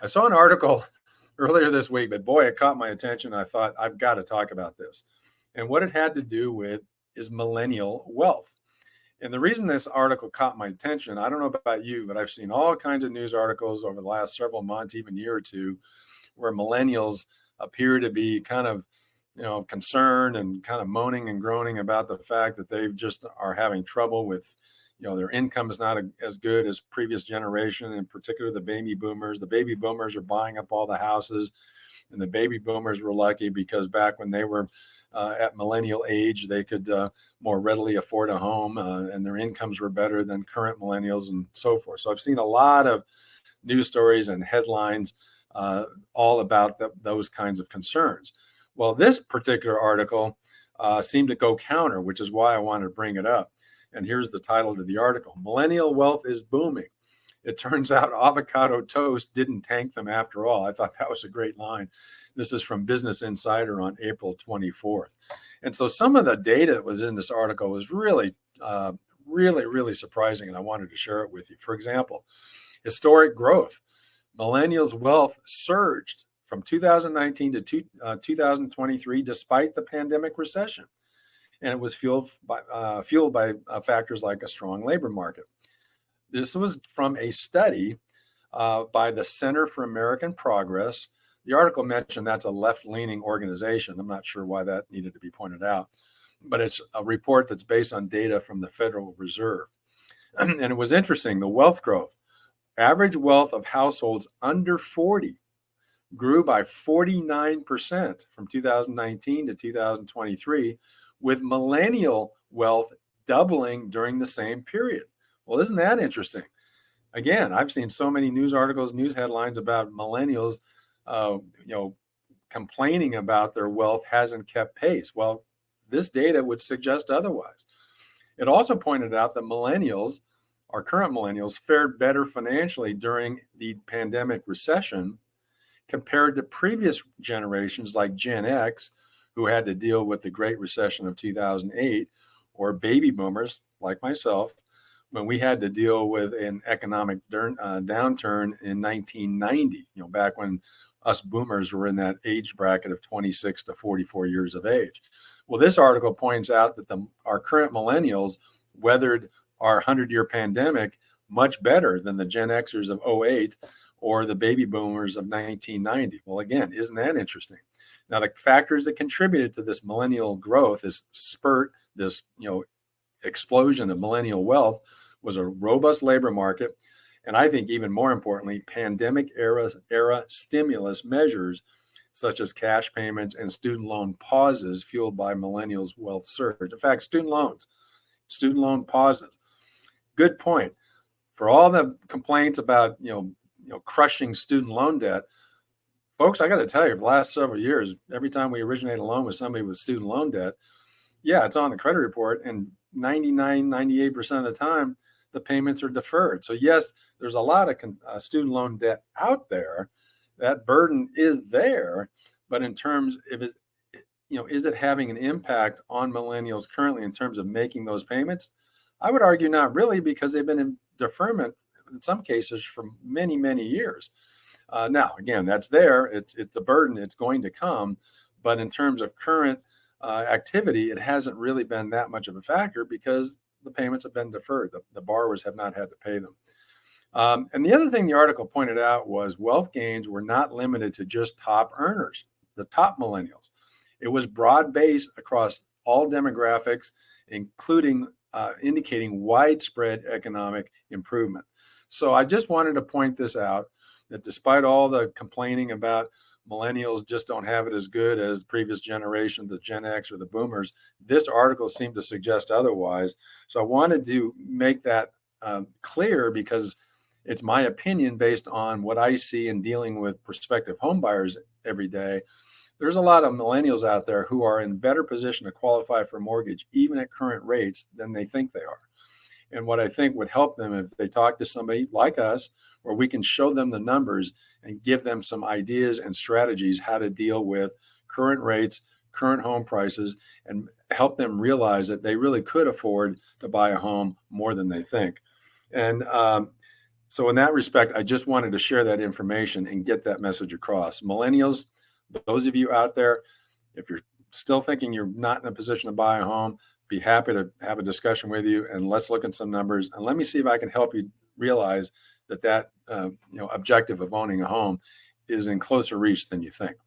I saw an article earlier this week, but boy, it caught my attention. I thought, I've got to talk about this. And what it had to do with is millennial wealth. And the reason this article caught my attention, I don't know about you, but I've seen all kinds of news articles over the last several months, even year or two, where millennials appear to be kind of, concerned and kind of moaning and groaning about the fact that they just are having trouble with, their income is not as good as previous generation, in particular the baby boomers. The baby boomers are buying up all the houses, and the baby boomers were lucky because back when they were at millennial age, they could more readily afford a home, and their incomes were better than current millennials and so forth. So I've seen a lot of news stories and headlines all about those kinds of concerns. Well, this particular article seemed to go counter, which is why I wanted to bring it up. And here's the title to the article: Millennial Wealth is Booming. It turns out avocado toast didn't tank them after all. I thought that was a great line. This is from Business Insider on April 24th. And so some of the data that was in this article was really, really surprising, and I wanted to share it with you. For example, historic growth. Millennials' wealth surged from 2019 to 2023 despite the pandemic recession. And it was fueled by factors like a strong labor market. This was from a study by the Center for American Progress. The article mentioned that's a left-leaning organization. I'm not sure why that needed to be pointed out, but it's a report that's based on data from the Federal Reserve. And it was interesting, the wealth growth. Average wealth of households under 40 grew by 49% from 2019 to 2023, with millennial wealth doubling during the same period. Well, isn't that interesting? Again, I've seen so many news articles, news headlines about millennials, complaining about their wealth hasn't kept pace. Well, this data would suggest otherwise. It also pointed out that millennials, our current millennials, fared better financially during the pandemic recession compared to previous generations like Gen X, who had to deal with the Great Recession of 2008, or baby boomers like myself, when we had to deal with an economic downturn in 1990, back when us boomers were in that age bracket of 26 to 44 years of age. Well, this article points out that our current millennials weathered our 100-year pandemic much better than the Gen Xers of 08 or the baby boomers of 1990. Well, again, isn't that interesting? Now, the factors that contributed to this millennial growth, this explosion of millennial wealth, was a robust labor market, and I think even more importantly, pandemic era stimulus measures such as cash payments and student loan pauses fueled by millennials' wealth surge. In fact, student loan pauses. Good point. For all the complaints about crushing student loan debt, folks, I got to tell you, for the last several years, every time we originate a loan with somebody with student loan debt, yeah, it's on the credit report, and 98% of the time, the payments are deferred. So yes, there's a lot of student loan debt out there. That burden is there, but in terms of it, is it having an impact on millennials currently in terms of making those payments? I would argue not really, because they've been in deferment in some cases for many, many years. Now, again, that's there. It's a burden. It's going to come. But in terms of current activity, it hasn't really been that much of a factor because the payments have been deferred. The borrowers have not had to pay them. And the other thing the article pointed out was wealth gains were not limited to just top earners, the top millennials. It was broad-based across all demographics, including indicating widespread economic improvement. So I just wanted to point this out, that despite all the complaining about millennials just don't have it as good as previous generations, the Gen X or the boomers, this article seemed to suggest otherwise. So I wanted to make that clear, because it's my opinion based on what I see in dealing with prospective home buyers every day. There's a lot of millennials out there who are in better position to qualify for a mortgage, even at current rates, than they think they are. And what I think would help them if they talk to somebody like us, where we can show them the numbers and give them some ideas and strategies how to deal with current rates, current home prices, and help them realize that they really could afford to buy a home more than they think. And So in that respect, I just wanted to share that information and get that message across. Millennials, those of you out there, if you're still thinking you're not in a position to buy a home, be happy to have a discussion with you, and let's look at some numbers and let me see if I can help you realize that objective of owning a home is in closer reach than you think.